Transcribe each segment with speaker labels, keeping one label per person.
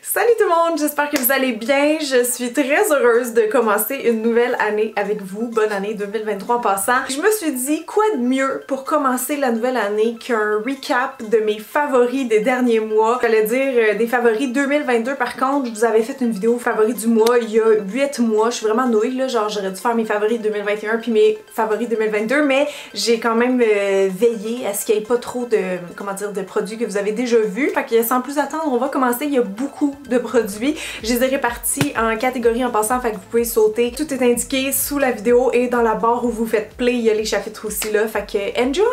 Speaker 1: Salut tout le monde, j'espère que vous allez bien. Je suis très heureuse de commencer une nouvelle année avec vous. Bonne année 2023 en passant. Je me suis dit, quoi de mieux pour commencer la nouvelle année qu'un recap de mes favoris des derniers mois. J'allais dire des favoris 2022 par contre. Je vous avais fait une vidéo favoris du mois il y a 8 mois. Je suis vraiment nouée là, genre j'aurais dû faire mes favoris 2021 puis mes favoris 2022, mais j'ai quand même veillé à ce qu'il n'y ait pas trop de, de produits que vous avez déjà vus. Fait que sans plus attendre, on va commencer. Il y a beaucoup de produits. Je les ai répartis en catégories en passant, fait que vous pouvez sauter. Tout est indiqué sous la vidéo et dans la barre où vous faites play, il y a les chapitres aussi là, fait que enjoy!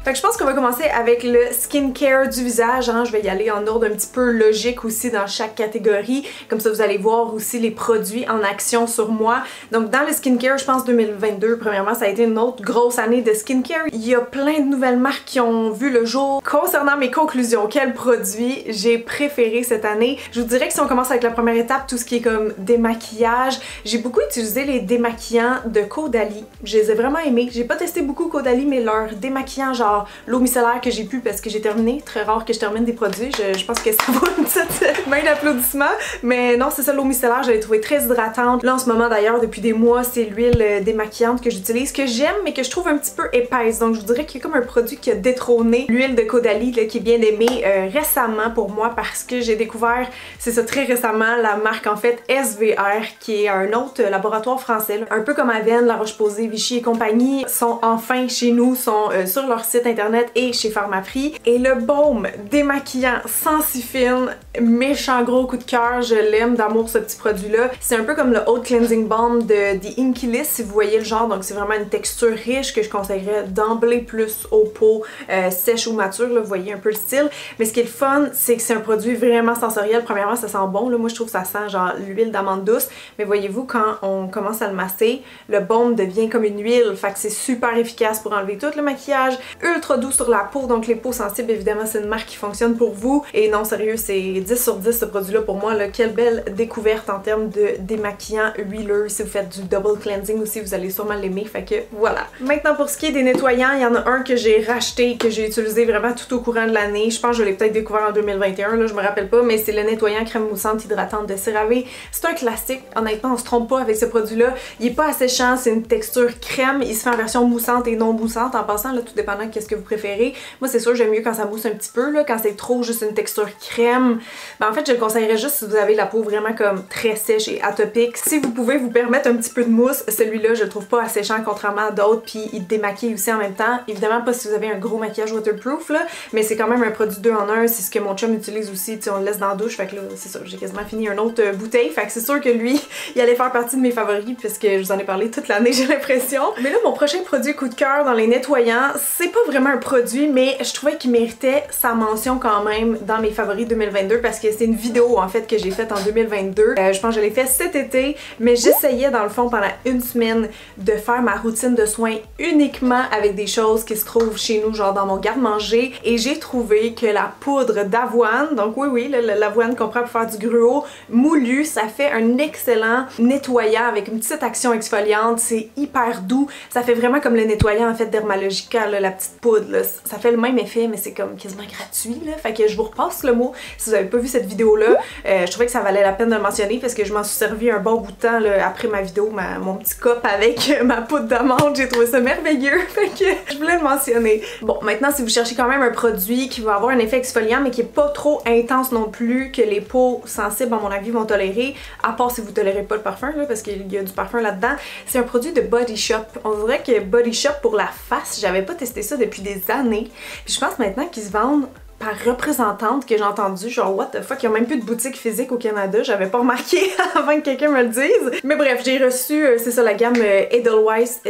Speaker 1: Fait que je pense qu'on va commencer avec le skincare du visage, hein. Je vais y aller en ordre un petit peu logique aussi dans chaque catégorie, comme ça vous allez voir aussi les produits en action sur moi. Donc dans le skincare, je pense 2022, premièrement, ça a été une autre grosse année de skincare. Il y a plein de nouvelles marques qui ont vu le jour. Concernant mes conclusions, quels produits j'ai préféré cette année? Je vous dirais que si on commence avec la première étape, tout ce qui est comme démaquillage, j'ai beaucoup utilisé les démaquillants de Caudalie. Je les ai vraiment aimés. J'ai pas testé beaucoup Caudalie, mais leurs démaquillants genre l'eau micellaire que j'ai pu parce que j'ai terminé. Très rare que je termine des produits. Je pense que ça vaut une petite main d'applaudissement. Mais non, c'est ça, l'eau micellaire, je l'ai trouvée très hydratante. Là, en ce moment, d'ailleurs, depuis des mois, c'est l'huile démaquillante que j'utilise, que j'aime, mais que je trouve un petit peu épaisse. Donc, je vous dirais qu'il y a comme un produit qui a détrôné l'huile de Caudalie, là, qui est bien aimée récemment pour moi parce que j'ai découvert, c'est ça, très récemment, la marque, en fait, SVR, qui est un autre laboratoire français. Là. Un peu comme Avène, La Roche-Posay, Vichy et compagnie, sont enfin chez nous, sont sur leur site internet et chez Pharmaprix. Et le baume démaquillant Sensifine, méchant gros coup de cœur, je l'aime d'amour ce petit produit là. C'est un peu comme le Haute Cleansing Balm de The Inky List si vous voyez le genre, donc c'est vraiment une texture riche que je conseillerais d'emblée plus aux peaux sèches ou matures, là, vous voyez un peu le style. Mais ce qui est le fun, c'est que c'est un produit vraiment sensoriel. Premièrement, ça sent bon, là. Moi je trouve que ça sent genre l'huile d'amande douce, mais voyez-vous quand on commence à le masser, le baume devient comme une huile, fait que c'est super efficace pour enlever tout le maquillage, ultra doux sur la peau, donc les peaux sensibles, évidemment, c'est une marque qui fonctionne pour vous. Et non, sérieux, c'est 10 sur 10 ce produit-là pour moi. Là. Quelle belle découverte en termes de démaquillant huileux. Si vous faites du double cleansing aussi, vous allez sûrement l'aimer. Fait que voilà. Maintenant, pour ce qui est des nettoyants, il y en a un que j'ai racheté, que j'ai utilisé vraiment tout au courant de l'année. Je pense que je l'ai peut-être découvert en 2021, là, je me rappelle pas, mais c'est le nettoyant crème moussante hydratante de CeraVe. C'est un classique. Honnêtement, on se trompe pas avec ce produit-là. Il est pas asséchant, c'est une texture crème. Il se fait en version moussante et non moussante. En passant, là, tout dépendant de qu'est-ce que vous préférez. Moi, c'est sûr, j'aime mieux quand ça mousse un petit peu, là, quand c'est trop juste une texture crème. Ben, en fait, je le conseillerais juste si vous avez la peau vraiment comme très sèche et atopique. Si vous pouvez vous permettre un petit peu de mousse, celui-là, je le trouve pas asséchant contrairement à d'autres, puis il démaquille aussi en même temps. Évidemment, pas si vous avez un gros maquillage waterproof, là, mais c'est quand même un produit 2 en 1. C'est ce que mon chum utilise aussi, tu sais, on le laisse dans la douche, fait que là, c'est ça, j'ai quasiment fini une autre bouteille, fait que c'est sûr que lui, il allait faire partie de mes favoris, puisque je vous en ai parlé toute l'année, j'ai l'impression. Mais là, mon prochain produit coup de cœur dans les nettoyants, c'est pas vraiment un produit, mais je trouvais qu'il méritait sa mention quand même dans mes favoris 2022 parce que c'est une vidéo en fait que j'ai faite en 2022. Je pense que je l'ai fait cet été, mais j'essayais dans le fond pendant une semaine de faire ma routine de soins uniquement avec des choses qui se trouvent chez nous, genre dans mon garde-manger, et j'ai trouvé que la poudre d'avoine, donc oui, l'avoine qu'on prend pour faire du gruau moulu, ça fait un excellent nettoyant avec une petite action exfoliante, c'est hyper doux, ça fait vraiment comme le nettoyant en fait Dermalogica, là, la petite poudre, là. Ça fait le même effet, mais c'est comme quasiment gratuit, là. Fait que je vous repasse le mot si vous avez pas vu cette vidéo-là. Je trouvais que ça valait la peine de le mentionner parce que je m'en suis servi un bon bout de temps, là, après ma vidéo, mon petit cup avec ma poudre d'amande. J'ai trouvé ça merveilleux, fait que je voulais le mentionner. Bon, maintenant, si vous cherchez quand même un produit qui va avoir un effet exfoliant, mais qui est pas trop intense non plus, que les peaux sensibles, à mon avis, vont tolérer, à part si vous tolérez pas le parfum, là, parce qu'il y a du parfum là-dedans, c'est un produit de Body Shop. On dirait que Body Shop, pour la face, j'avais pas testé ça depuis des années. Puis je pense maintenant qu'ils se vendent par représentante que j'ai entendu, genre what the fuck, il y a même plus de boutique physique au Canada, j'avais pas remarqué avant que quelqu'un me le dise. Mais bref, j'ai reçu, c'est ça, la gamme Edelweiss,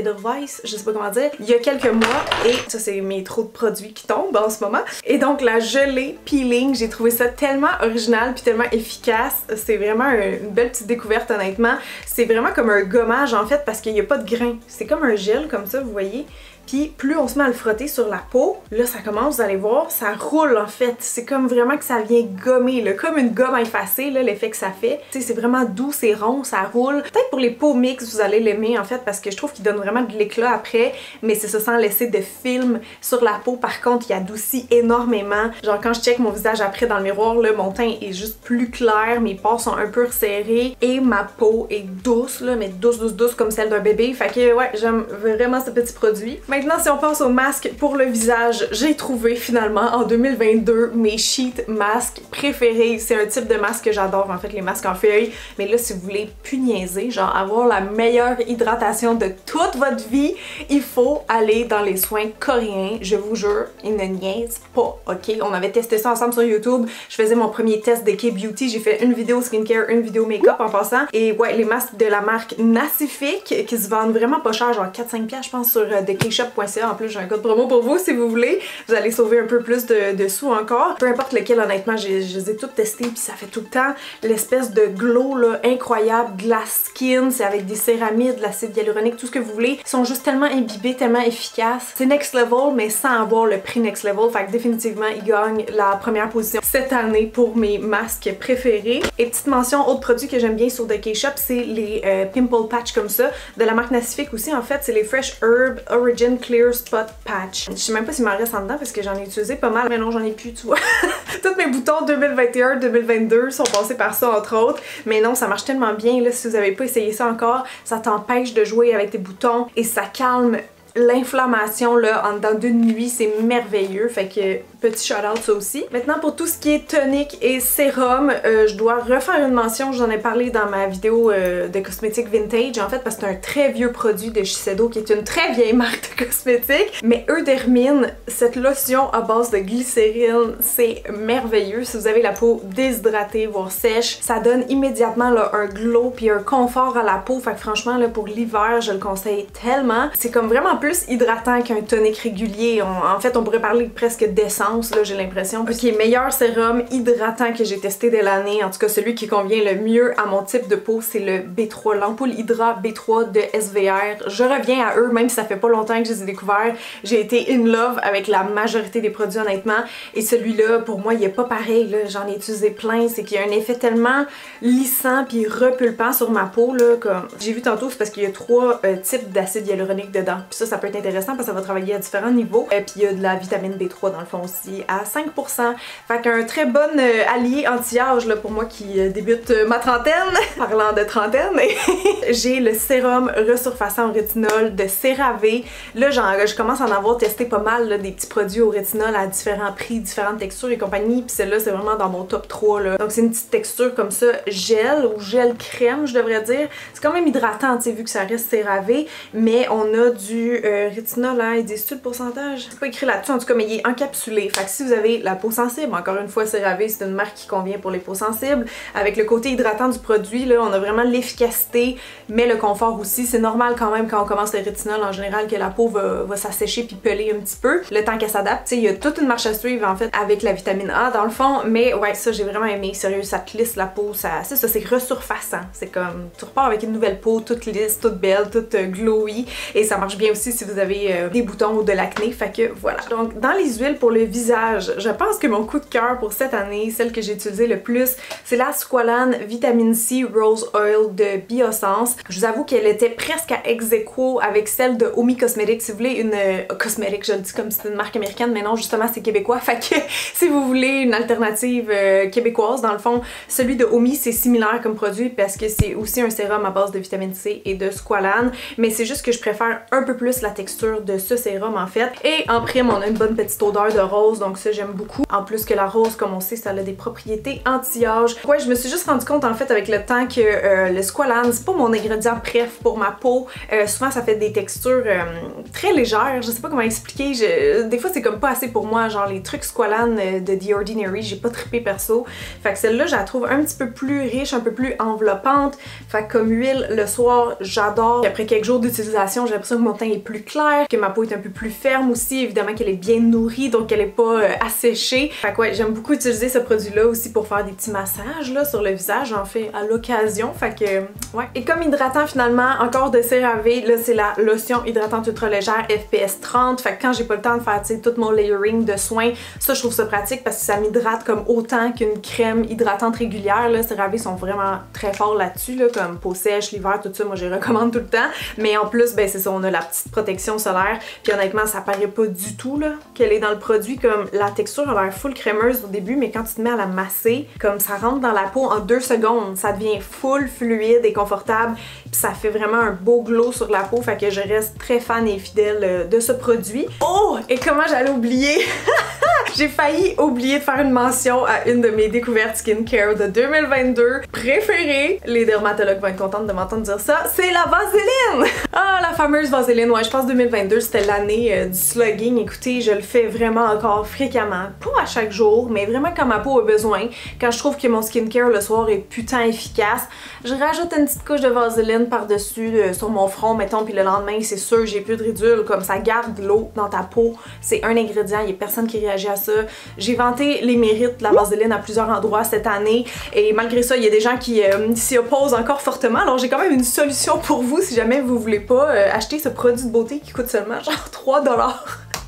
Speaker 1: je sais pas comment dire, il y a quelques mois, et ça c'est mes trop de produits qui tombent en ce moment. Et donc la gelée peeling, j'ai trouvé ça tellement original puis tellement efficace, c'est vraiment une belle petite découverte honnêtement. C'est vraiment comme un gommage en fait parce qu'il y a pas de grains, c'est comme un gel comme ça, vous voyez. Puis plus on se met à le frotter sur la peau, là ça commence, vous allez voir, ça roule en fait. C'est comme vraiment que ça vient gommer, là, comme une gomme à effacer, l'effet que ça fait. Tu sais, c'est vraiment doux, c'est rond, ça roule. Peut-être pour les peaux mixtes, vous allez l'aimer en fait parce que je trouve qu'il donne vraiment de l'éclat après, mais c'est ça sans laisser de film sur la peau. Par contre, il adoucit énormément. Genre quand je check mon visage après dans le miroir, là, mon teint est juste plus clair, mes pores sont un peu resserrés et ma peau est douce, là, mais douce comme celle d'un bébé. Fait que ouais, j'aime vraiment ce petit produit. Maintenant, si on passe au masque pour le visage, j'ai trouvé finalement en 2022 mes sheet masks préférés. C'est un type de masque que j'adore, en fait, les masques en feuilles. Mais là, si vous voulez plus niaiser, genre avoir la meilleure hydratation de toute votre vie, il faut aller dans les soins coréens. Je vous jure, ils ne niaisent pas, ok? On avait testé ça ensemble sur YouTube. Je faisais mon premier test de K-Beauty. J'ai fait une vidéo skincare, une vidéo make-up en passant. Et ouais, les masques de la marque Nacific qui se vendent vraiment pas cher, genre 4-5$ je pense sur thekshop.ca. En plus, j'ai un code promo pour vous si vous voulez. Vous allez sauver un peu plus de sous encore. Peu importe lequel, honnêtement, je les ai toutes testés puis ça fait tout le temps l'espèce de glow là, incroyable de la skin. C'est avec des céramides, de l'acide hyaluronique, tout ce que vous voulez. Ils sont juste tellement imbibés, tellement efficaces. C'est next level, mais sans avoir le prix next level. Fait que définitivement, ils gagnent la première position cette année pour mes masques préférés. Et petite mention, autre produit que j'aime bien sur The K-Shop, c'est les pimple patch comme ça. De la marque Nacific aussi, en fait, c'est les Fresh Herb Origin Clear Spot Patch. Je sais même pas s'il m'en reste en dedans parce que j'en ai utilisé pas mal, mais non, j'en ai plus, tu vois. Tous mes boutons 2021-2022 sont passés par ça, entre autres. Mais non, ça marche tellement bien, là, si vous avez pas essayé ça encore, ça t'empêche de jouer avec tes boutons et ça calme l'inflammation là en dedans d'une nuit, c'est merveilleux. Fait que petit shout out ça aussi. Maintenant pour tout ce qui est tonique et sérum, je dois refaire une mention, je vous en ai parlé dans ma vidéo de cosmétiques vintage en fait parce que c'est un très vieux produit de Shiseido qui est une très vieille marque de cosmétiques. Mais Eudermine, cette lotion à base de glycérine, c'est merveilleux. Si vous avez la peau déshydratée, voire sèche, ça donne immédiatement là, un glow puis un confort à la peau. Fait que franchement là pour l'hiver, je le conseille tellement. C'est comme vraiment plus hydratant qu'un tonique régulier. En fait, on pourrait parler presque d'essence, là, j'ai l'impression. Ok, meilleur sérum hydratant que j'ai testé de l'année, en tout cas celui qui convient le mieux à mon type de peau, c'est le B3, l'ampoule Hydra B3 de SVR. Je reviens à eux, même si ça fait pas longtemps que je les ai découverts. J'ai été in love avec la majorité des produits, honnêtement. Et celui-là, pour moi, il est pas pareil, j'en ai utilisé plein. C'est qu'il y a un effet tellement lissant puis repulpant sur ma peau, là, comme j'ai vu tantôt, c'est parce qu'il y a 3 types d'acide hyaluronique dedans. Puis ça peut être intéressant parce que ça va travailler à différents niveaux. Et puis il y a de la vitamine B3 dans le fond aussi à 5%. Fait qu'un très bon allié anti-âge là pour moi qui débute ma trentaine. Parlant de trentaine, j'ai le sérum resurfaçant au rétinol de CeraVe. Là je commence à en avoir testé pas mal là, des petits produits au rétinol à différents prix, différentes textures et compagnie. Puis celle-là c'est vraiment dans mon top 3 là. Donc c'est une petite texture comme ça, gel ou gel crème je devrais dire. C'est quand même hydratant tu sais vu que ça reste CeraVe, mais on a du rétinol, hein, ils disent-tu le pourcentage? C'est pas écrit là-dessus en tout cas, mais il est encapsulé. Fait que si vous avez la peau sensible, encore une fois, CeraVe, c'est une marque qui convient pour les peaux sensibles. Avec le côté hydratant du produit, là, on a vraiment l'efficacité, mais le confort aussi. C'est normal quand même quand on commence le rétinol en général que la peau va s'assécher puis peler un petit peu. Le temps qu'elle s'adapte, tu sais, il y a toute une marche à suivre en fait avec la vitamine A dans le fond, mais ouais, ça j'ai vraiment aimé. Sérieux, ça te lisse la peau, c'est resurfaçant. C'est comme, tu repars avec une nouvelle peau toute lisse, toute belle, toute glowy, et ça marche bien aussi si vous avez des boutons ou de l'acné, fait que voilà. Donc dans les huiles pour le visage, je pense que mon coup de cœur pour cette année, celle que j'ai utilisée le plus, c'est la Squalane Vitamin C Rose Oil de Biossance. Je vous avoue qu'elle était presque à ex-aequo avec celle de Omi Cosmetics. Si vous voulez une cosmétique, je le dis comme si c'était une marque américaine, mais non, justement c'est québécois, fait que si vous voulez une alternative québécoise, dans le fond, celui de Omi c'est similaire comme produit parce que c'est aussi un sérum à base de vitamine C et de squalane, mais c'est juste que je préfère un peu plus la texture de ce sérum en fait. Et en prime, on a une bonne petite odeur de rose, donc ça j'aime beaucoup. En plus que la rose, comme on sait, ça a des propriétés anti-âge. Ouais, je me suis juste rendu compte en fait avec le temps que le squalane, c'est pas mon ingrédient préf pour ma peau. Souvent ça fait des textures très légères, je sais pas comment expliquer. Des fois c'est comme pas assez pour moi, genre les trucs squalane de The Ordinary, j'ai pas trippé perso. Fait que celle-là, je la trouve un petit peu plus riche, un peu plus enveloppante. Fait que comme huile le soir, j'adore. Après quelques jours d'utilisation, j'ai l'impression que mon teint est plus clair, que ma peau est un peu plus ferme aussi, évidemment qu'elle est bien nourrie, donc elle est pas asséchée. Fait que ouais, j'aime beaucoup utiliser ce produit-là aussi pour faire des petits massages là, sur le visage, j'en fais à l'occasion, fait que ouais. Et comme hydratant finalement, encore de CeraVe, là c'est la lotion hydratante ultra légère FPS 30, fait que quand j'ai pas le temps de faire tout mon layering de soins, ça je trouve ça pratique parce que ça m'hydrate comme autant qu'une crème hydratante régulière, là, CeraVe sont vraiment très forts là-dessus, là, comme peau sèche, l'hiver, tout ça, moi je les recommande tout le temps, mais en plus, ben c'est ça, on a la petite protection solaire, puis honnêtement ça paraît pas du tout là qu'elle est dans le produit, comme la texture a l'air full crémeuse au début, mais quand tu te mets à la masser, comme ça rentre dans la peau en 2 secondes, ça devient full fluide et confortable, puis ça fait vraiment un beau glow sur la peau, fait que je reste très fan et fidèle de ce produit. Oh! Et comment j'allais oublier? J'ai failli oublier de faire une mention à une de mes découvertes skincare de 2022 préférées. Les dermatologues vont être contentes de m'entendre dire ça. C'est la vaseline! Ah, la fameuse vaseline. Ouais, je pense 2022, c'était l'année du slugging. Écoutez, je le fais vraiment encore fréquemment. Pas à chaque jour, mais vraiment quand ma peau a besoin. Quand je trouve que mon skincare le soir est putain efficace, je rajoute une petite couche de vaseline par-dessus sur mon front, mettons, puis le lendemain, c'est sûr, j'ai plus de ridules. Comme ça garde l'eau dans ta peau. C'est un ingrédient, il y a personne qui réagit à ça. J'ai vanté les mérites de la vaseline à plusieurs endroits cette année et malgré ça, il y a des gens qui s'y opposent encore fortement. Alors j'ai quand même une solution pour vous si jamais vous voulez pas acheter ce produit de beauté qui coûte seulement genre 3 $.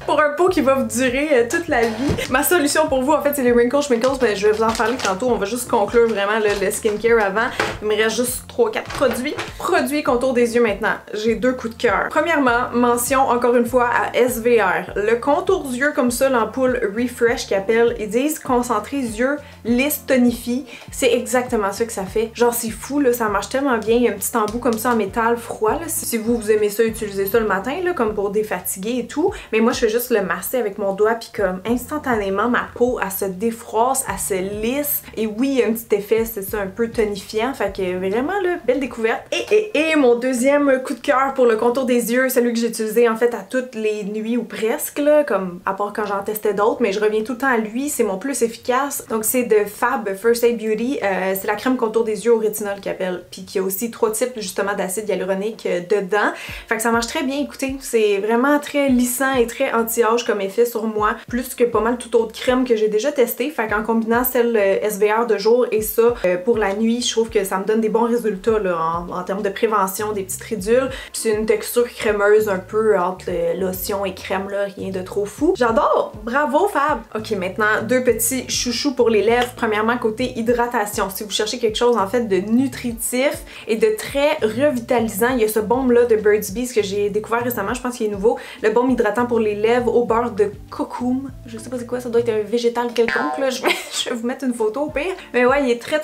Speaker 1: Pour un pot qui va vous durer toute la vie. Ma solution pour vous, en fait, c'est les Wrinkle Schminkles, mais je vais vous en parler tantôt. On va juste conclure vraiment le skincare avant. Il me reste juste 3-4 produits. Produits contour des yeux maintenant. J'ai 2 coups de cœur. Premièrement, mention encore une fois à SVR. Le contour des yeux comme ça, l'ampoule Refresh qu'ils appellent, ils disent concentré yeux, lisse, tonifie. C'est exactement ça que ça fait. Genre c'est fou là, ça marche tellement bien. Il y a un petit embout comme ça en métal froid là. Si vous aimez ça, utilisez ça le matin là, comme pour défatiguer et tout. Mais moi je fais juste le masser avec mon doigt puis comme instantanément ma peau elle se défroisse, elle se lisse et oui il y a un petit effet c'est ça un peu tonifiant, fait que vraiment là belle découverte. Et mon deuxième coup de cœur pour le contour des yeux, celui que j'ai utilisé en fait à toutes les nuits ou presque là, comme à part quand j'en testais d'autres, mais je reviens tout le temps à lui, c'est mon plus efficace. Donc c'est de Fab First Aid Beauty, c'est la crème contour des yeux au rétinol qu'ils appellent, puis qui a aussi 3 types justement d'acide hyaluronique dedans, fait que ça marche très bien. Écoutez, c'est vraiment très lissant et très anti-âge comme effet sur moi, plus que pas mal toute autre crème que j'ai déjà testé. Fait qu'en combinant celle SVR de jour et ça pour la nuit, je trouve que ça me donne des bons résultats là, en termes de prévention des petites ridules. Puis c'est une texture crémeuse un peu entre lotion et crème là, rien de trop fou. J'adore! Bravo Fab! Ok, maintenant 2 petits chouchous pour les lèvres. Premièrement côté hydratation. Si vous cherchez quelque chose en fait de nutritif et de très revitalisant, il y a ce baume là de Burt's Bees que j'ai découvert récemment, je pense qu'il est nouveau. Le baume hydratant pour les lèvres au beurre de cocoum. Je sais pas c'est quoi, ça doit être un végétal quelconque là, je vais vous mettre une photo au pire. Mais ouais, il est très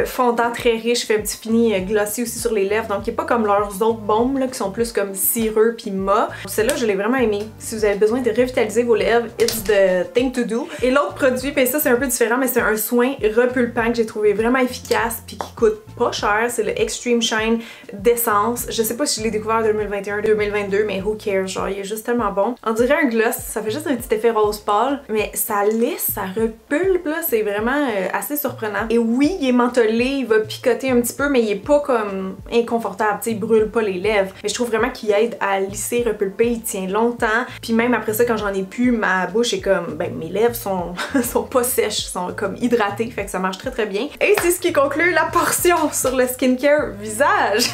Speaker 1: fondant, très riche, fait un petit fini glossy aussi sur les lèvres, donc il est pas comme leurs autres baumes là, qui sont plus comme cireux puis mat. Celle-là, je l'ai vraiment aimé. Si vous avez besoin de revitaliser vos lèvres, it's the thing to do. Et l'autre produit, ben ça c'est un peu différent, mais c'est un soin repulpant que j'ai trouvé vraiment efficace puis qui coûte pas cher, c'est le Extreme Shine d'Essence. Je sais pas si je l'ai découvert en 2021-2022, mais who cares, genre il est juste tellement bon. On dirait un gloss, ça fait juste un petit effet rose pâle, mais ça lisse, ça repulpe là, c'est vraiment assez surprenant. Et oui, il est mentholé, il va picoter un petit peu, mais il est pas comme inconfortable, tu sais, il brûle pas les lèvres. Mais je trouve vraiment qu'il aide à lisser, repulper, il tient longtemps. Puis même après ça, quand j'en ai plus, ma bouche est comme, ben mes lèvres sont, sont pas sèches, sont comme hydratées, fait que ça marche très bien. Et c'est ce qui conclut la portion sur le skincare visage.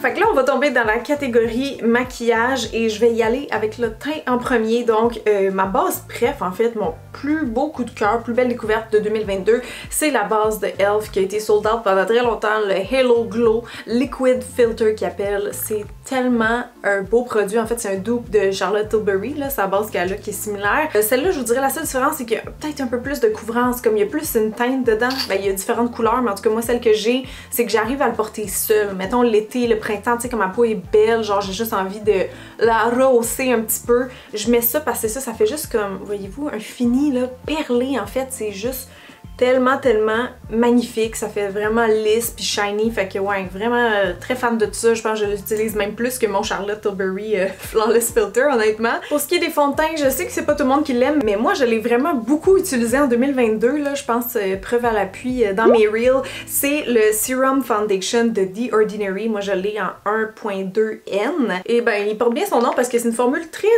Speaker 1: Fait que là, on va tomber dans la catégorie maquillage et je vais y aller avec le teint en premier. Donc, ma base préf, en fait, mon plus beau coup de cœur, plus belle découverte de 2022, c'est la base de e.l.f. qui a été sold out pendant très longtemps, le Halo Glow Liquid Filter qu'ils appellent. C'est tellement un beau produit. En fait, c'est un dupe de Charlotte Tilbury, là, sa base qu'elle a qui est similaire. Celle-là, je vous dirais, la seule différence, c'est qu'il y a peut-être un peu plus de couvrance, comme il y a plus une teinte dedans. Ben, il y a différentes couleurs, mais en tout cas, moi, celle que j'ai, c'est que j'arrive à le porter seule. Mettons l'été, le printemps, tu sais, quand ma peau est belle, genre j'ai juste envie de la rehausser un petit peu. Je mets ça parce que ça fait juste comme, voyez-vous, un fini là, perlé en fait, c'est juste tellement magnifique, ça fait vraiment lisse puis shiny, fait que ouais, vraiment très fan de tout ça. Je pense que je l'utilise même plus que mon Charlotte Tilbury Flawless Filter, honnêtement. Pour ce qui est des fonds de teint, je sais que c'est pas tout le monde qui l'aime, mais moi je l'ai vraiment beaucoup utilisé en 2022, là, je pense preuve à l'appui dans mes reels. C'est le Serum Foundation de The Ordinary, moi je l'ai en 1.2N, et ben il porte bien son nom parce que c'est une formule très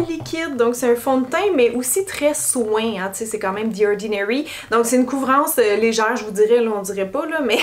Speaker 1: liquide, donc c'est un fond de teint mais aussi très soin, hein, tu sais, c'est quand même The Ordinary, donc c'est une couvrance légère, je vous dirais, là on dirait pas là, mais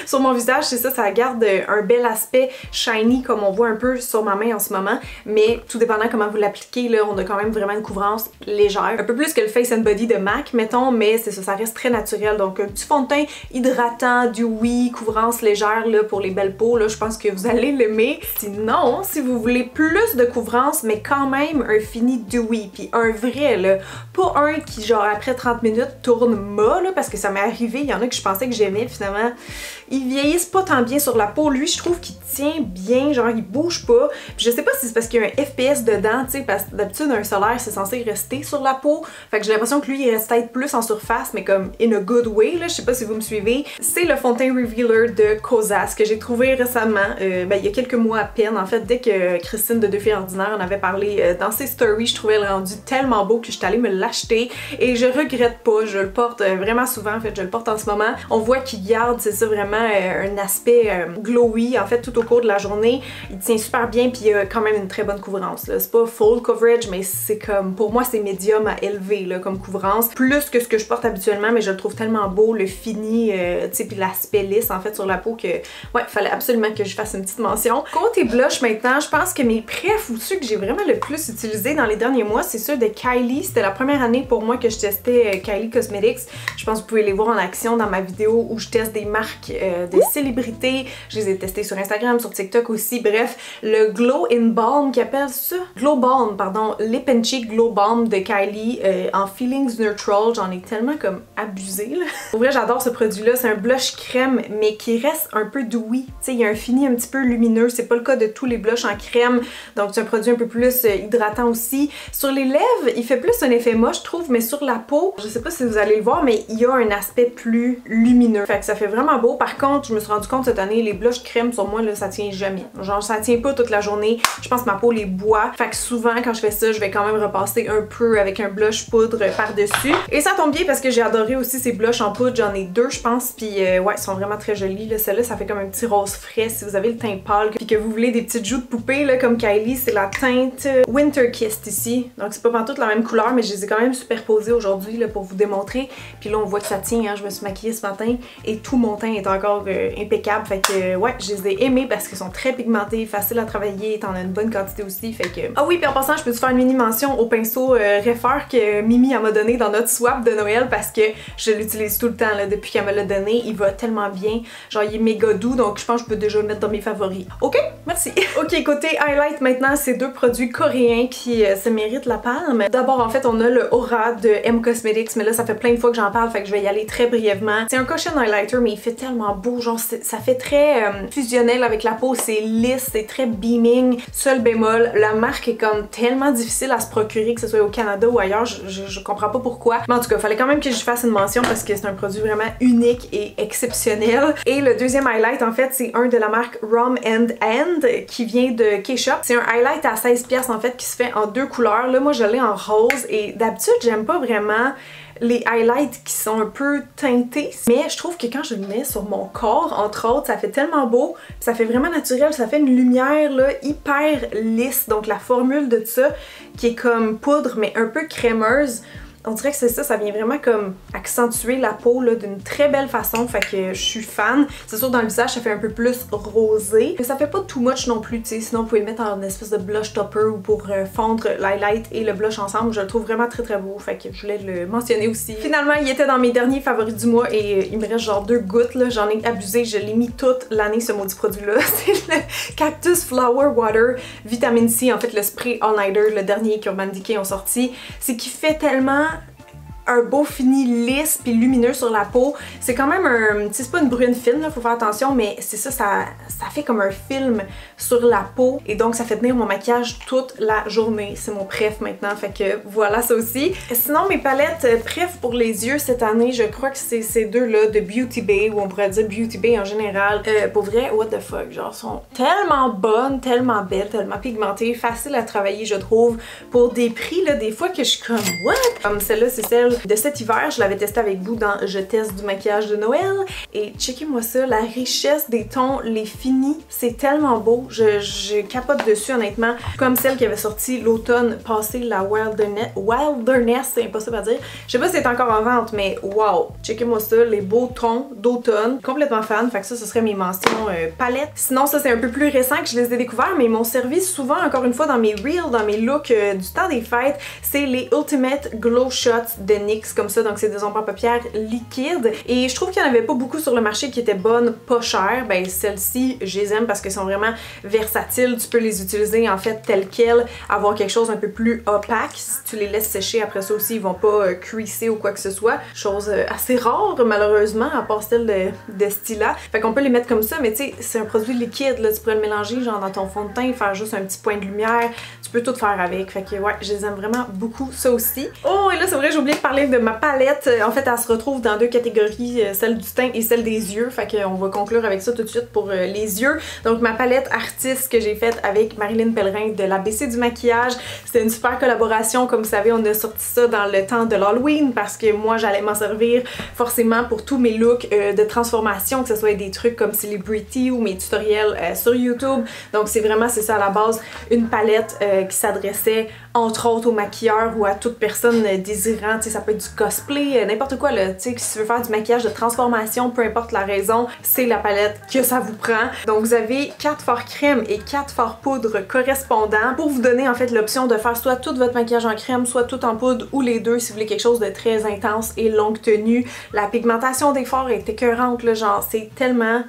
Speaker 1: sur mon visage c'est ça, ça garde un bel aspect shiny comme on voit un peu sur ma main en ce moment, mais tout dépendant comment vous l'appliquez, là on a quand même vraiment une couvrance légère, un peu plus que le Face and Body de MAC mettons, mais c'est ça, ça reste très naturel, donc un petit fond de teint hydratant, dewy, couvrance légère là pour les belles peaux, là je pense que vous allez l'aimer. Sinon, si vous voulez plus de couvrance mais quand même un fini dewy, puis un vrai là, pas un qui genre après 30 minutes tourne mat là, parce que ça m'est arrivé, il y en a que je pensais que j'aimais, finalement ils vieillissent pas tant bien sur la peau. Lui je trouve qu'il tient bien, genre il bouge pas, puis je sais pas si c'est parce qu'il y a un FPS dedans, tu sais, parce que d'habitude un solaire c'est censé rester sur la peau, fait que j'ai l'impression que lui il reste peut-être plus en surface mais comme in a good way là, je sais pas si vous me suivez. C'est le fond de teint Revealer de Kosas que j'ai trouvé récemment, ben, il y a quelques mois à peine, en fait, dès que Christine de Deux Filles Ordinaires en avait parlé dans ses stories, je trouvais le rendu tellement beau que je suis allée me l'acheter et je regrette pas, je le porte vraiment souvent, en fait je le porte en ce moment. On voit qu'il garde, c'est ça, vraiment un aspect glowy, en fait tout au cours de la journée, il tient super bien puis il a quand même une très bonne couvrance, c'est pas full coverage mais c'est comme, pour moi c'est médium à élevé là, comme couvrance, plus que ce que je porte habituellement, mais je le trouve tellement beau, le fini, tu sais, puis l'aspect lisse en fait sur la peau que, ouais, fallait absolument que je fasse une petite mention. Côté blush maintenant, je pense que mes préf ou ceux que j'ai vraiment le plus utilisé dans les derniers mois, c'est ceux de Kylie. C'était la première année pour moi que je testais Kylie Cosmetics. Je pense que vous pouvez les voir en action dans ma vidéo où je teste des marques de célébrités. Je les ai testés sur Instagram, sur TikTok aussi. Bref, le Glow in Balm qui appelle ça Glow Balm, pardon, Lip and Cheek Glow Balm de Kylie en Feelings Neutral. J'en ai tellement comme abusé là. Pour vrai, j'adore ce produit-là. C'est un blush crème mais qui reste un peu dewy. Tu sais, il y a un fini un petit peu lumineux. C'est pas le cas de tous les blushs en crème. Donc c'est un produit un peu plus hydratant aussi. Sur les lèvres, il fait plus un effet moche, je trouve, mais sur la peau, je sais pas si vous allez le voir, mais il y a un aspect plus lumineux. Fait que ça fait vraiment beau. Par contre, je me suis rendu compte cette année, les blushs crème sur moi, là, ça tient jamais. Genre, ça tient pas toute la journée. Je pense que ma peau les boit. Fait que souvent, quand je fais ça, je vais quand même repasser un peu avec un blush poudre par-dessus. Et ça tombe bien parce que j'ai adoré aussi ces blushs en poudre. J'en ai deux, je pense. Puis ouais, ils sont vraiment très jolis. Celle-là, ça fait comme un petit rose frais. Si vous avez le teint pâle, puis que vous voulez des petites joues de poupée, là, comme Kylie, c'est la teinte Winter Kissed ici. Donc c'est pas pantoute la même couleur, mais je les ai quand même superposées aujourd'hui là, pour vous démontrer. Puis là, on voit que ça tient. Hein. Je me suis maquillée ce matin et tout mon teint est encore impeccable. Fait que ouais, je les ai aimés parce qu'ils sont très pigmentés, faciles à travailler, t'en as une bonne quantité aussi. Fait que... Ah oui, puis en passant, je peux te faire une mini mention au pinceau Refer que Mimi m'a donné dans notre swap de Noël parce que je l'utilise tout le temps là, depuis qu'elle me l'a donné. Il va tellement bien. Genre, il est méga doux, donc je pense que je peux déjà le mettre dans mes favoris. Ok, merci. Ok, côté highlight maintenant, c'est deux produits coréens qui se méritent la palme. D'abord, en fait, on a le Aura de M Cosmetics, mais là, ça fait plein de fois que j'en parle, fait que je vais y aller très brièvement. C'est un cushion highlighter, mais il fait tellement beau, genre, ça fait très fusionnel avec la peau, c'est lisse, c'est très beaming. Seul bémol, la marque est comme tellement difficile à se procurer, que ce soit au Canada ou ailleurs, je comprends pas pourquoi. Mais en tout cas, fallait quand même que je fasse une mention parce que c'est un produit vraiment unique et exceptionnel. Et le deuxième highlight, en fait, c'est un de la marque Rom and qui vient de K-Shop. C'est un highlight à 16$ en fait qui se fait en deux couleurs. Là, moi, je l'ai en rose et d'habitude, j'aime pas vraiment les highlights qui sont un peu teintés, mais je trouve que quand je le mets sur mon corps, entre autres, ça fait tellement beau, ça fait vraiment naturel, ça fait une lumière là hyper lisse, donc la formule de ça qui est comme poudre mais un peu crémeuse, on dirait que c'est ça, ça vient vraiment comme accentuer la peau là d'une très belle façon, fait que je suis fan. C'est sûr dans le visage ça fait un peu plus rosé, mais ça fait pas too much non plus, tu sais, sinon vous pouvez le mettre en espèce de blush topper ou pour fondre l'highlight et le blush ensemble, je le trouve vraiment très beau, fait que je voulais le mentionner aussi. Finalement, il était dans mes derniers favoris du mois et il me reste genre 2 gouttes là, j'en ai abusé, je l'ai mis toute l'année ce maudit produit là, c'est le Cactus Flower Water Vitamine C, en fait le spray all-nighter, le dernier qu'Urban Decay ont sorti, c'est qu'il fait tellement un beau fini lisse puis lumineux sur la peau. C'est quand même un... c'est pas une brune fine, là, faut faire attention, mais c'est ça, ça fait comme un film sur la peau et donc ça fait tenir mon maquillage toute la journée. C'est mon préf maintenant, fait que voilà ça aussi. Sinon, mes palettes préf pour les yeux cette année, je crois que c'est ces deux-là de Beauty Bay, ou on pourrait dire Beauty Bay en général. Pour vrai, what the fuck, genre, sont tellement bonnes, tellement belles, tellement pigmentées, faciles à travailler, je trouve, pour des prix, là, des fois que je suis comme, what? Comme celle-là, c'est celle de cet hiver, je l'avais testée avec vous dans Je teste du maquillage de Noël, et checkez-moi ça, la richesse des tons, les finis, c'est tellement beau, je capote dessus honnêtement, comme celle qui avait sorti l'automne passé, la Wilderness, c'est impossible à dire, je sais pas si c'est encore en vente, mais wow, checkez-moi ça, les beaux tons d'automne, complètement fan, fait que ça, ce serait mes mentions palettes. Sinon, ça c'est un peu plus récent que je les ai découverts, mais ils m'ont servi souvent, encore une fois, dans mes reels, dans mes looks du temps des fêtes, c'est les Ultimate Glow Shots de NYX, comme ça, donc c'est des ombres à paupières liquides, et je trouve qu'il n'y en avait pas beaucoup sur le marché qui étaient bonnes, pas chères. Ben celles-ci, je les aime parce qu'elles sont vraiment versatiles, tu peux les utiliser en fait telles quelles, avoir quelque chose un peu plus opaque, si tu les laisses sécher après ça aussi, ils vont pas creaser ou quoi que ce soit, chose assez rare malheureusement, à part celle de Stila, fait qu'on peut les mettre comme ça, mais tu sais, c'est un produit liquide, là, tu pourrais le mélanger genre dans ton fond de teint, faire juste un petit point de lumière, tu peux tout faire avec, fait que ouais, je les aime vraiment beaucoup, ça aussi. Oh, et là c'est vrai, j'ai oublié de parler de ma palette, en fait elle se retrouve dans deux catégories, celle du teint et celle des yeux, fait qu'on va conclure avec ça tout de suite pour les yeux. Donc ma palette artiste que j'ai faite avec Marilyn Pellerin de l'ABC du maquillage, c'était une super collaboration, comme vous savez, on a sorti ça dans le temps de l'Halloween parce que moi j'allais m'en servir forcément pour tous mes looks de transformation, que ce soit des trucs comme Celebrity ou mes tutoriels sur YouTube. Donc c'est vraiment, c'est ça à la base, une palette qui s'adressait entre autres aux maquilleurs ou à toute personne désirant, tu sais, ça peut être du cosplay, n'importe quoi là, tu sais, si tu veux faire du maquillage de transformation, peu importe la raison, c'est la palette que ça vous prend. Donc vous avez 4 fards crème et 4 fards poudre correspondants pour vous donner en fait l'option de faire soit tout votre maquillage en crème, soit tout en poudre ou les deux si vous voulez quelque chose de très intense et longue tenue. La pigmentation des fards est écœurante là, genre c'est tellement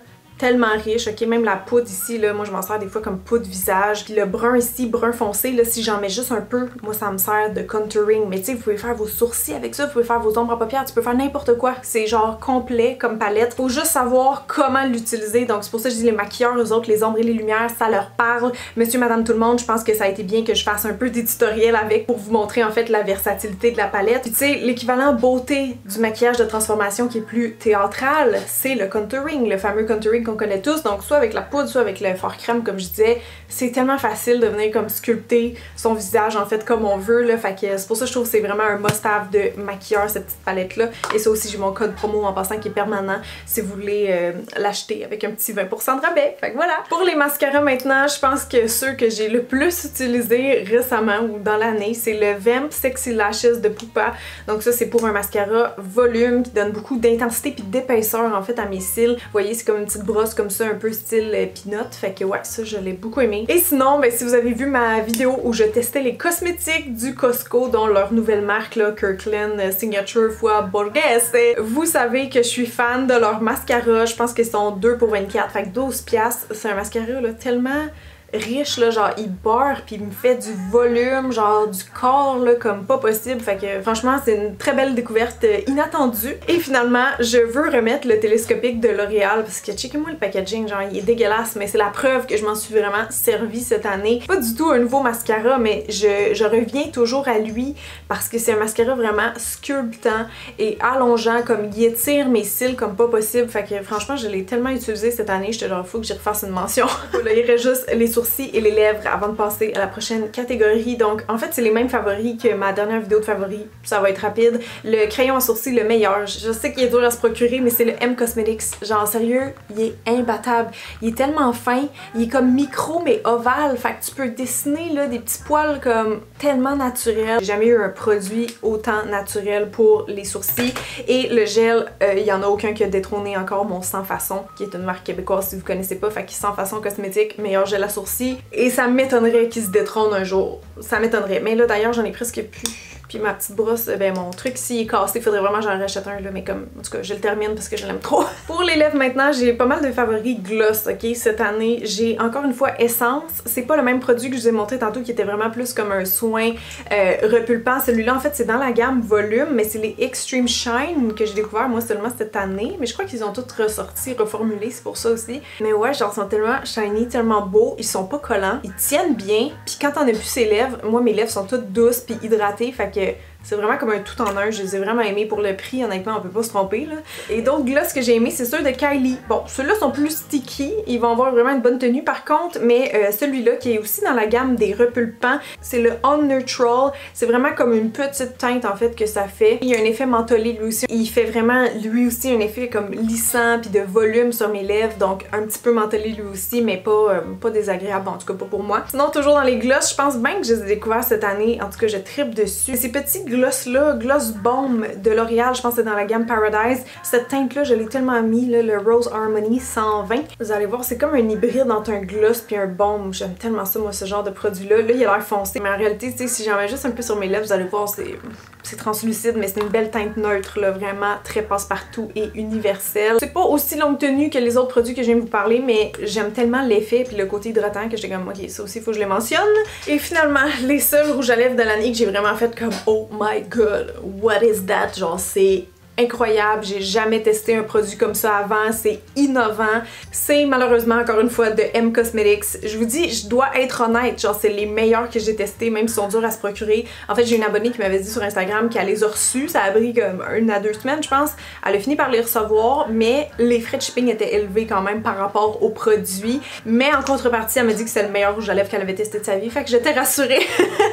Speaker 1: riche, ok, même la poudre ici, là, moi je m'en sers des fois comme poudre visage, puis le brun ici, brun foncé, là, si j'en mets juste un peu, moi ça me sert de contouring, mais tu sais, vous pouvez faire vos sourcils avec ça, vous pouvez faire vos ombres à paupières, tu peux faire n'importe quoi, c'est genre complet comme palette, faut juste savoir comment l'utiliser, donc c'est pour ça que je dis les maquilleurs, eux autres, les ombres et les lumières, ça leur parle, monsieur, madame, tout le monde, je pense que ça a été bien que je fasse un peu des tutoriels avec pour vous montrer en fait la versatilité de la palette, puis tu sais, l'équivalent beauté du maquillage de transformation qui est plus théâtral, c'est le contouring, le fameux contouring qu'on connaît tous, donc soit avec la poudre, soit avec le fard crème comme je disais, c'est tellement facile de venir comme sculpter son visage en fait comme on veut là, fait que c'est pour ça que je trouve que c'est vraiment un must-have de maquilleur cette petite palette là, et ça aussi j'ai mon code promo en passant qui est permanent si vous voulez l'acheter avec un petit 20% de rabais, fait que voilà. Pour les mascaras maintenant, je pense que ceux que j'ai le plus utilisé récemment ou dans l'année, c'est le Vamp Sexy Lashes de Pupa, donc ça c'est pour un mascara volume qui donne beaucoup d'intensité puis d'épaisseur en fait à mes cils, vous voyez c'est comme une petite brosse comme ça un peu style peanut, fait que ouais, ça je l'ai beaucoup aimé. Et sinon, ben si vous avez vu ma vidéo où je testais les cosmétiques du Costco, dont leur nouvelle marque là, Kirkland Signature fois Borghese, vous savez que je suis fan de leur mascara, je pense qu'ils sont 2 pour 24, fait que 12$, c'est un mascara là tellement riche là, genre il beurre puis il me fait du volume, genre du corps là comme pas possible, fait que franchement c'est une très belle découverte inattendue. Et finalement je veux remettre le télescopique de L'Oréal parce que checkez-moi le packaging, genre il est dégueulasse, mais c'est la preuve que je m'en suis vraiment servi cette année. Pas du tout un nouveau mascara, mais je reviens toujours à lui parce que c'est un mascara vraiment sculptant et allongeant, comme il étire mes cils comme pas possible, fait que franchement je l'ai tellement utilisé cette année, j'étais genre faut que j'y refasse une mention. Là il reste juste les sourcils et les lèvres avant de passer à la prochaine catégorie. Donc en fait c'est les mêmes favoris que ma dernière vidéo de favoris, ça va être rapide. Le crayon à sourcils le meilleur, je sais qu'il est dur à se procurer mais c'est le M Cosmetics, genre sérieux il est imbattable, il est tellement fin, il est comme micro mais ovale, fait que tu peux dessiner là des petits poils comme tellement naturels. J'ai jamais eu un produit autant naturel pour les sourcils. Et le gel, il y en a aucun qui a détrôné encore mon Sans Façon, qui est une marque québécoise si vous connaissez pas, fait que Sans Façon cosmétique, meilleur gel à sourcils. Et ça m'étonnerait qu'il se détrône un jour. Ça m'étonnerait. Mais là d'ailleurs j'en ai presque plus. Puis ma petite brosse, ben mon truc s'il est cassé, faudrait vraiment que j'en rachète un là, mais comme, en tout cas, je le termine parce que je l'aime trop. Pour les lèvres maintenant, j'ai pas mal de favoris gloss, ok? Cette année, j'ai encore une fois Essence. C'est pas le même produit que je vous ai montré tantôt qui était vraiment plus comme un soin repulpant. Celui-là, en fait, c'est dans la gamme volume, mais c'est les Extreme Shine que j'ai découvert moi seulement cette année. Mais je crois qu'ils ont tous ressorti, reformulés, c'est pour ça aussi. Mais ouais, genre, ils sont tellement shiny, tellement beaux, ils sont pas collants, ils tiennent bien. Puis quand on a pu ses lèvres, moi mes lèvres sont toutes douces puis hydratées, fait que c'est vraiment comme un tout en un, je les ai vraiment aimés pour le prix, honnêtement on peut pas se tromper là. Et d'autres gloss que j'ai aimés, c'est ceux de Kylie. Bon, ceux-là sont plus sticky, ils vont avoir vraiment une bonne tenue par contre, mais celui-là qui est aussi dans la gamme des repulpants, c'est le On Neutral. C'est vraiment comme une petite teinte en fait que ça fait. Il y a un effet mentholé lui aussi. Il fait vraiment lui aussi un effet comme lissant puis de volume sur mes lèvres, donc un petit peu mentholé lui aussi, mais pas désagréable, en tout cas pas pour moi. Sinon toujours dans les gloss, je pense bien que je les ai découverts cette année, en tout cas je trippe dessus. Ces petits gloss là, Gloss Bomb de L'Oréal, je pense que c'est dans la gamme Paradise. Cette teinte là, je l'ai tellement mis, là, le Rose Harmony 120. Vous allez voir, c'est comme un hybride entre un gloss puis un baume. J'aime tellement ça, moi, ce genre de produit là. Là, il a l'air foncé, mais en réalité, tu sais, si j'en mets juste un peu sur mes lèvres, vous allez voir, c'est translucide, mais c'est une belle teinte neutre, là, vraiment très passe-partout et universelle. C'est pas aussi longue tenue que les autres produits que je viens de vous parler, mais j'aime tellement l'effet puis le côté hydratant que j'étais comme, ok, ça aussi, faut que je les mentionne. Et finalement, les seuls rouges à lèvres de l'année que j'ai vraiment fait comme, oh my god, what is that? Genre, c'est incroyable, j'ai jamais testé un produit comme ça avant, c'est innovant. C'est malheureusement encore une fois de M Cosmetics. Je vous dis, je dois être honnête, genre c'est les meilleurs que j'ai testés, même s'ils sont durs à se procurer. En fait, j'ai une abonnée qui m'avait dit sur Instagram qu'elle les a reçus, ça a pris comme 1 à 2 semaines je pense. Elle a fini par les recevoir, mais les frais de shipping étaient élevés quand même par rapport aux produits. Mais en contrepartie, elle m'a dit que c'était le meilleur rouge à lèvres qu'elle avait testé de sa vie, fait que j'étais rassurée.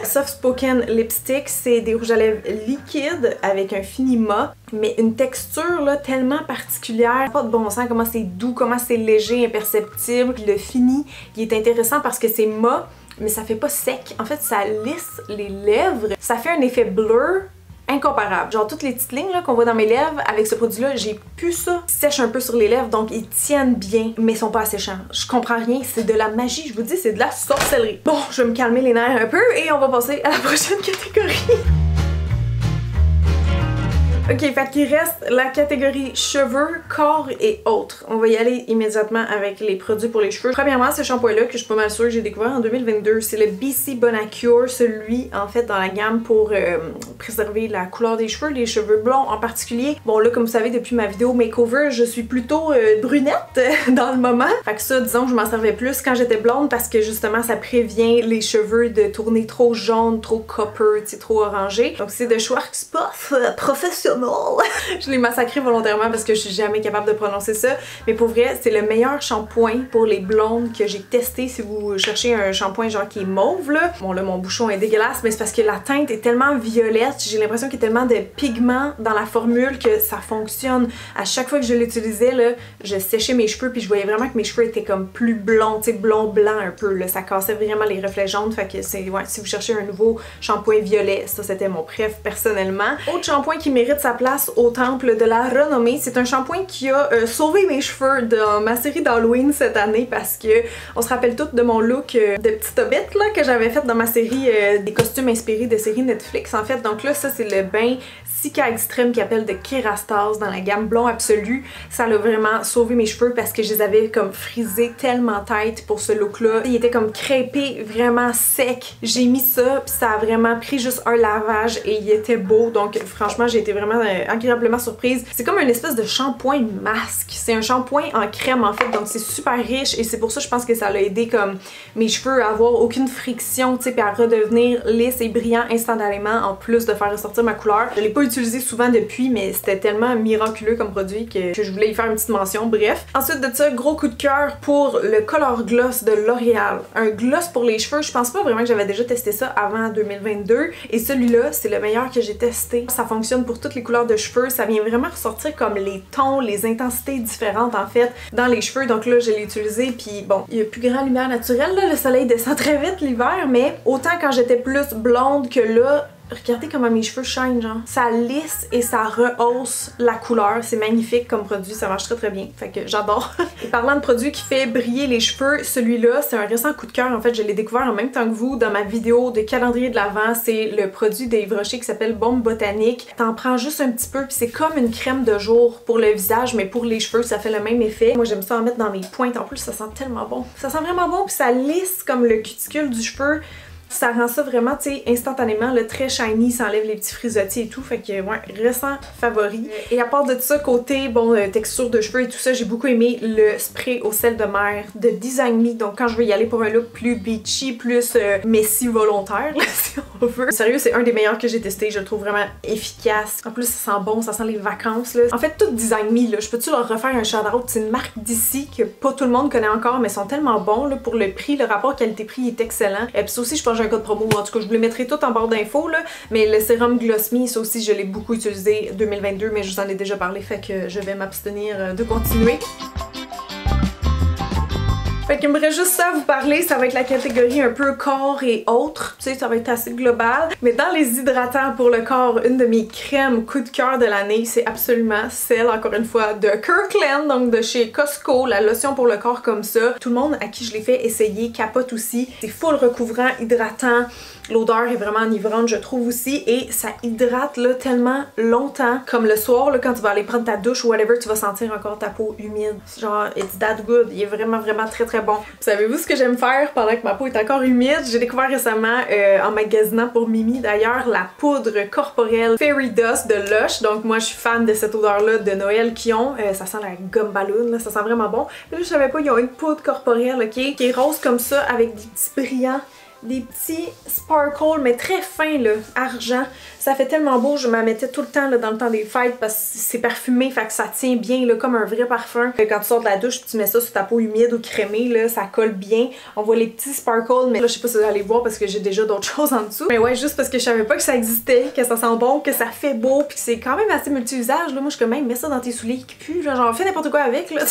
Speaker 1: Soft Spoken Lipstick, c'est des rouges à lèvres liquides avec un fini mat, mais une texture là tellement particulière, pas de bon sens, comment c'est doux, comment c'est léger, imperceptible. Puis le fini, il est intéressant parce que c'est mat, mais ça fait pas sec. En fait, ça lisse les lèvres, ça fait un effet bleu incomparable. Genre toutes les petites lignes qu'on voit dans mes lèvres, avec ce produit-là, j'ai pu ça. Ils sèchent un peu sur les lèvres, donc ils tiennent bien, mais ils sont pas asséchants. Je comprends rien, c'est de la magie, je vous dis, c'est de la sorcellerie. Bon, je vais me calmer les nerfs un peu et on va passer à la prochaine catégorie. Ok, fait qu'il reste la catégorie cheveux, corps et autres. On va y aller immédiatement avec les produits pour les cheveux. Premièrement, ce shampoing-là que je suis pas mal sûre que j'ai découvert en 2022, c'est le BC Bonacure, celui en fait dans la gamme pour préserver la couleur des cheveux, les cheveux blonds en particulier. Bon là, comme vous savez depuis ma vidéo makeover, je suis plutôt brunette dans le moment. Fait que ça, disons que je m'en servais plus quand j'étais blonde parce que justement ça prévient les cheveux de tourner trop jaune, trop copper, tu sais, trop orangé. Donc c'est de Schwarzkopf Professional. Je l'ai massacré volontairement parce que je suis jamais capable de prononcer ça. Mais pour vrai, c'est le meilleur shampoing pour les blondes que j'ai testé si vous cherchez un shampoing genre qui est mauve là. Bon là, mon bouchon est dégueulasse, mais c'est parce que la teinte est tellement violette. J'ai l'impression qu'il y a tellement de pigments dans la formule que ça fonctionne. À chaque fois que je l'utilisais, là, je séchais mes cheveux puis je voyais vraiment que mes cheveux étaient comme plus blonds, tu sais, blond-blanc un peu. Là. Ça cassait vraiment les reflets jaunes. Fait que c'est, ouais, si vous cherchez un nouveau shampoing violet, ça c'était mon préf personnellement. Autre shampoing qui mérite sa place au temple de la renommée, c'est un shampoing qui a sauvé mes cheveux dans ma série d'Halloween cette année parce que on se rappelle toutes de mon look de petite hobbit là que j'avais fait dans ma série des costumes inspirés de séries Netflix en fait. Donc là ça c'est le bain Cica Extreme qui appelle de Kerastase dans la gamme blond absolu. Ça l'a vraiment sauvé mes cheveux parce que je les avais comme frisés tellement tête pour ce look là. Il était comme crêpé, vraiment sec. J'ai mis ça puis ça a vraiment pris juste un lavage et il était beau. Donc franchement j'ai été vraiment agréablement surprise. C'est comme une espèce de shampoing masque. C'est un shampoing en crème en fait, donc c'est super riche et c'est pour ça je pense que ça l'a aidé comme mes cheveux à avoir aucune friction, tu sais, puis à redevenir lisses et brillants instantanément en plus de faire ressortir ma couleur. Je l'ai pas utilisé souvent depuis, mais c'était tellement miraculeux comme produit que je voulais y faire une petite mention, bref. Ensuite de ça, gros coup de cœur pour le Color Gloss de L'Oréal. Un gloss pour les cheveux, je pense pas vraiment que j'avais déjà testé ça avant 2022 et celui-là, c'est le meilleur que j'ai testé. Ça fonctionne pour toutes les couleurs de cheveux, ça vient vraiment ressortir comme les tons, les intensités différentes en fait dans les cheveux. Donc là, je l'ai utilisé puis bon, il y a plus grand lumière naturelle là, le soleil descend très vite l'hiver, mais autant quand j'étais plus blonde que là, regardez comment mes cheveux shine, genre. Ça lisse et ça rehausse la couleur. C'est magnifique comme produit, ça marche très très bien. Fait que j'adore. Et parlant de produit qui fait briller les cheveux, celui-là, c'est un récent coup de cœur. En fait, je l'ai découvert en même temps que vous dans ma vidéo de calendrier de l'Avent. C'est le produit d'Yves Rocher qui s'appelle Bombe Botanique. T'en prends juste un petit peu, puis c'est comme une crème de jour pour le visage, mais pour les cheveux, ça fait le même effet. Moi, j'aime ça en mettre dans mes pointes. En plus, ça sent tellement bon. Ça sent vraiment bon, puis ça lisse comme le cuticule du cheveu. Ça rend ça vraiment, tu sais, instantanément, là, très shiny, ça enlève les petits frisottis et tout, fait que, ouais, récent favori. Et à part de ça, côté, bon, texture de cheveux et tout ça, j'ai beaucoup aimé le spray au sel de mer de Design Me, donc quand je veux y aller pour un look plus beachy, plus messy volontaire, là, si on veut. Sérieux, c'est un des meilleurs que j'ai testé, je le trouve vraiment efficace. En plus, ça sent bon, ça sent les vacances, là. En fait, tout Design Me, là, je peux-tu leur refaire un shout-out? C'est une marque d'ici que pas tout le monde connaît encore, mais sont tellement bons, là, pour le prix, le rapport qualité-prix est excellent. Et puis ça aussi, je pense j'ai un code promo, en tout cas je vous les mettrai tout en barre d'infos là, mais le sérum Gloss Me, ça aussi je l'ai beaucoup utilisé 2022, mais je vous en ai déjà parlé, fait que je vais m'abstenir de continuer. Fait qu'il me reste juste ça à vous parler, ça va être la catégorie un peu corps et autres, tu sais, ça va être assez global. Mais dans les hydratants pour le corps, une de mes crèmes coup de cœur de l'année, c'est absolument celle, encore une fois, de Kirkland, donc de chez Costco, la lotion pour le corps comme ça. Tout le monde à qui je l'ai fait essayer capote aussi. C'est full recouvrant, hydratant. L'odeur est vraiment enivrante, je trouve aussi, et ça hydrate là tellement longtemps. Comme le soir, là, quand tu vas aller prendre ta douche ou whatever, tu vas sentir encore ta peau humide. Genre, it's that good. Il est vraiment, vraiment très, très bon. Savez-vous ce que j'aime faire pendant que ma peau est encore humide? J'ai découvert récemment, en magasinant pour Mimi d'ailleurs, la poudre corporelle Fairy Dust de Lush. Donc moi, je suis fan de cette odeur-là de Noël qu'ils ont. Ça sent la gomme ballon, là, ça sent vraiment bon. Mais là, je savais pas, ils ont une poudre corporelle, ok, qui est rose comme ça, avec des petits brillants. Des petits sparkles, mais très fins, là, argent. Ça fait tellement beau, je m'en mettais tout le temps là, dans le temps des fêtes parce que c'est parfumé, fait que ça tient bien, là, comme un vrai parfum. Quand tu sors de la douche, tu mets ça sur ta peau humide ou crémée, là, ça colle bien. On voit les petits sparkles, mais là, je sais pas si vous allez voir parce que j'ai déjà d'autres choses en dessous. Mais ouais, juste parce que je savais pas que ça existait, que ça sent bon, que ça fait beau, puis que c'est quand même assez multi-usage, là. Moi, je suis comme même, mets ça dans tes souliers qui puent, genre, fais n'importe quoi avec, là.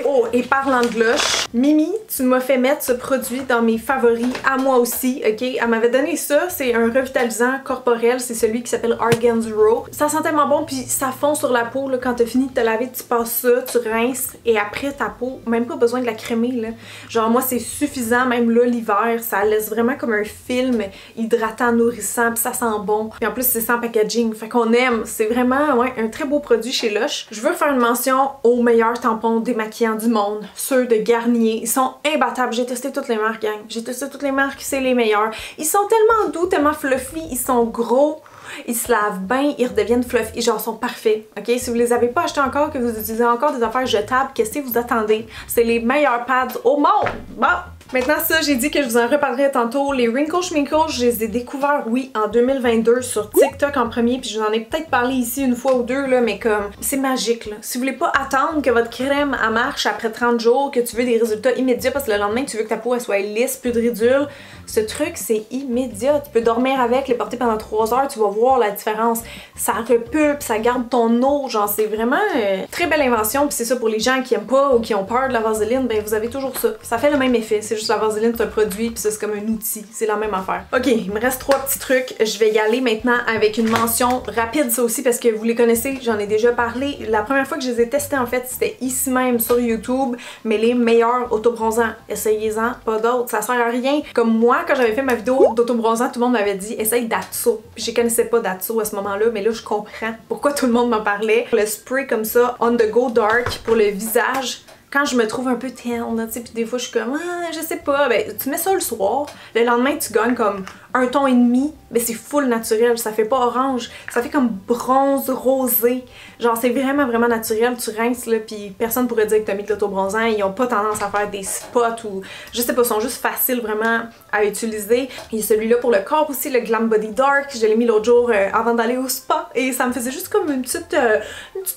Speaker 1: Oh, et parlant de blush, Mimi, tu m'as fait mettre ce produit dans mes favoris à moi aussi, ok? Elle m'avait donné ça, c'est un revitalisant corporel, c'est celui qui s'appelle Argan Raw. Ça sent tellement bon, puis ça fond sur la peau, là, quand t'as fini de te laver, tu passes ça, tu rinces, et après ta peau, même pas besoin de la crémer, là. Genre moi c'est suffisant, même là l'hiver, ça laisse vraiment comme un film hydratant, nourrissant, puis ça sent bon. Puis en plus c'est sans packaging, fait qu'on aime. C'est vraiment, ouais, un très beau produit chez Lush. Je veux faire une mention aux meilleurs tampons démaquillants du monde, ceux de Garnier. Ils sont imbattables, j'ai testé toutes les marques, gang. J'ai testé toutes les marques, c'est les meilleurs. Ils sont tellement doux, tellement fluffy, ils sont gros. Ils se lavent bien, ils redeviennent fluffy, genre sont parfaits, ok? Si vous les avez pas achetés encore, que vous utilisez encore des affaires jetables, qu'est-ce que vous attendez? C'est les meilleurs pads au monde! Bon! Maintenant ça, j'ai dit que je vous en reparlerai tantôt. Les Wrinkle Schminkle, je les ai découverts, oui, en 2022 sur TikTok en premier, puis je vous en ai peut-être parlé ici une fois ou deux, là, mais comme, c'est magique, là. Si vous voulez pas attendre que votre crème, elle marche après 30 jours, que tu veux des résultats immédiats, parce que le lendemain, tu veux que ta peau, elle soit lisse, plus de ridules, ce truc, c'est immédiat. Tu peux dormir avec, les porter pendant 3 heures, tu vas voir la différence. Ça repulpe, ça garde ton eau, genre, c'est vraiment très belle invention, puis c'est ça pour les gens qui aiment pas ou qui ont peur de la vaseline, ben vous avez toujours ça. Ça fait le même effet, c'est juste la vaseline, c'est un produit, puis ça c'est comme un outil, c'est la même affaire. Ok, il me reste 3 petits trucs, je vais y aller maintenant avec une mention rapide ça aussi parce que vous les connaissez, j'en ai déjà parlé. La première fois que je les ai testés en fait, c'était ici même sur YouTube, mais les meilleurs autobronzants, essayez-en, pas d'autres, ça sert à rien. Comme moi, quand j'avais fait ma vidéo d'autobronzant, tout le monde m'avait dit essaye Datso, puis je connaissais pas Datso à ce moment-là, mais là je comprends pourquoi tout le monde m'en parlait. Le spray comme ça, On The Go Dark pour le visage, quand je me trouve un peu terne, tu sais, puis des fois je suis comme ah, je sais pas, ben tu mets ça le soir, le lendemain tu gagnes comme un ton et demi, mais c'est full naturel, ça fait pas orange, ça fait comme bronze rosé, genre c'est vraiment vraiment naturel, tu rinces là, puis personne pourrait dire que t'as mis de l'autobronzant, ils ont pas tendance à faire des spots ou je sais pas, ils sont juste faciles vraiment à utiliser. Et celui-là pour le corps aussi, le Glam Body Dark, je l'ai mis l'autre jour avant d'aller au spa et ça me faisait juste comme une petite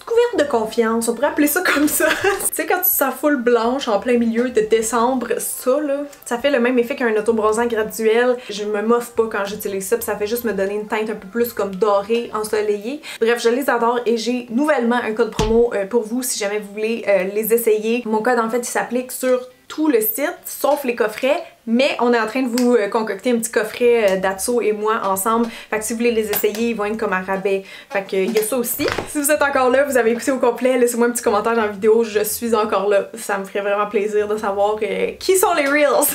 Speaker 1: couverte de confiance, on pourrait appeler ça comme ça. Tu sais quand tu te sens full blanche en plein milieu de décembre, ça là, ça fait le même effet qu'un autobronzant graduel. Je me moffe pas quand j'utilise ça, puis ça fait juste me donner une teinte un peu plus comme dorée, ensoleillée. Bref, je les adore et j'ai nouvellement un code promo pour vous si jamais vous voulez les essayer. Mon code en fait il s'applique sur tout le site, sauf les coffrets, Mais on est en train de vous concocter un petit coffret d'Atso et moi ensemble. Fait que si vous voulez les essayer, ils vont être comme à rabais. Fait que y a ça aussi. Si vous êtes encore là, vous avez écouté au complet, laissez-moi un petit commentaire dans la vidéo. Je suis encore là. Ça me ferait vraiment plaisir de savoir qui sont les Reels.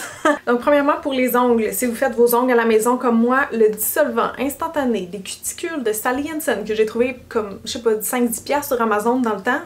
Speaker 1: Donc premièrement pour les ongles, si vous faites vos ongles à la maison comme moi, le dissolvant instantané des cuticules de Sally Hansen que j'ai trouvé comme, je sais pas, 5-10$ sur Amazon dans le temps,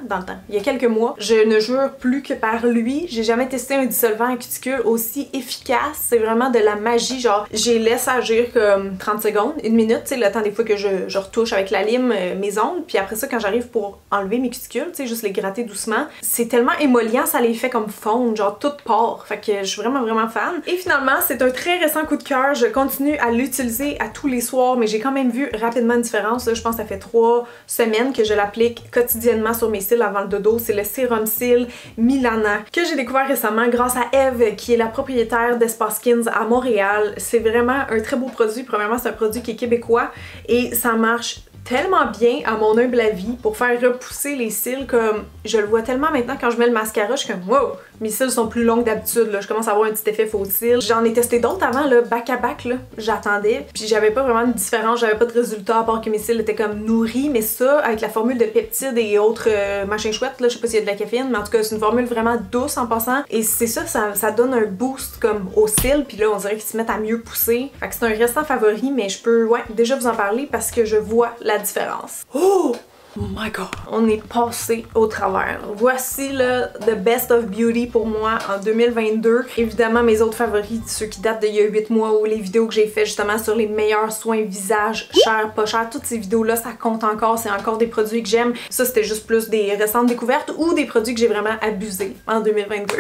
Speaker 1: il y a quelques mois. Je ne jure plus que par lui. J'ai jamais testé un dissolvant à cuticules aussi efficace. C'est vraiment de la magie, genre j'ai laissé agir comme 30 secondes, 1 minute, tu sais, le temps des fois que je retouche avec la lime mes ongles, puis après ça quand j'arrive pour enlever mes cuticules, tu sais, juste les gratter doucement, c'est tellement émollient, ça les fait comme fondre, genre tout part, fait que je suis vraiment fan. Et finalement, c'est un très récent coup de cœur, je continue à l'utiliser à tous les soirs, mais j'ai quand même vu rapidement une différence, là, je pense que ça fait 3 semaines que je l'applique quotidiennement sur mes cils avant le dodo, c'est le sérum cils Milana, que j'ai découvert récemment grâce à Eve, qui est la propriétaire d'Espace Skins à Montréal. C'est vraiment un très beau produit. Premièrement, c'est un produit qui est québécois et ça marche tellement bien à mon humble avis pour faire repousser les cils, comme je le vois tellement maintenant quand je mets le mascara, je suis comme wow, mes cils sont plus longs que d'habitude, là, je commence à avoir un petit effet faux cils. J'en ai testé d'autres avant, là, back à back, là, j'attendais, puis j'avais pas vraiment de différence, j'avais pas de résultat à part que mes cils étaient comme nourris, mais ça, avec la formule de peptides et autres machins chouettes, là, je sais pas s'il y a de la caféine, mais en tout cas c'est une formule vraiment douce en passant, et c'est ça donne un boost comme aux cils, puis là on dirait qu'ils se mettent à mieux pousser. Fait que c'est un restant favori, mais je peux, ouais, déjà vous en parler parce que je vois la différence. Oh! Oh my god! On est passé au travers. Voici le The Best of Beauty pour moi en 2022. Évidemment, mes autres favoris, ceux qui datent d'il y a 8 mois ou les vidéos que j'ai fait justement sur les meilleurs soins visage, cher, pas cher, toutes ces vidéos-là, ça compte encore. C'est encore des produits que j'aime. Ça, c'était juste plus des récentes découvertes ou des produits que j'ai vraiment abusés en 2022.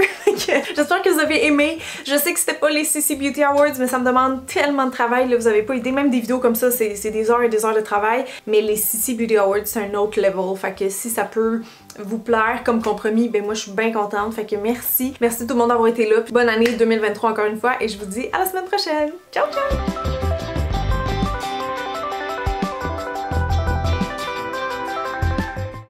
Speaker 1: J'espère que vous avez aimé. Je sais que c'était pas les CC Beauty Awards, mais ça me demande tellement de travail. Là, vous avez pas idée. Même des vidéos comme ça, c'est des heures et des heures de travail. Mais les CC Beauty Awards, c'est un autre level, fait que si ça peut vous plaire comme compromis, ben moi je suis bien contente, fait que merci tout le monde d'avoir été là, puis bonne année 2023 encore une fois, et je vous dis à la semaine prochaine, ciao ciao!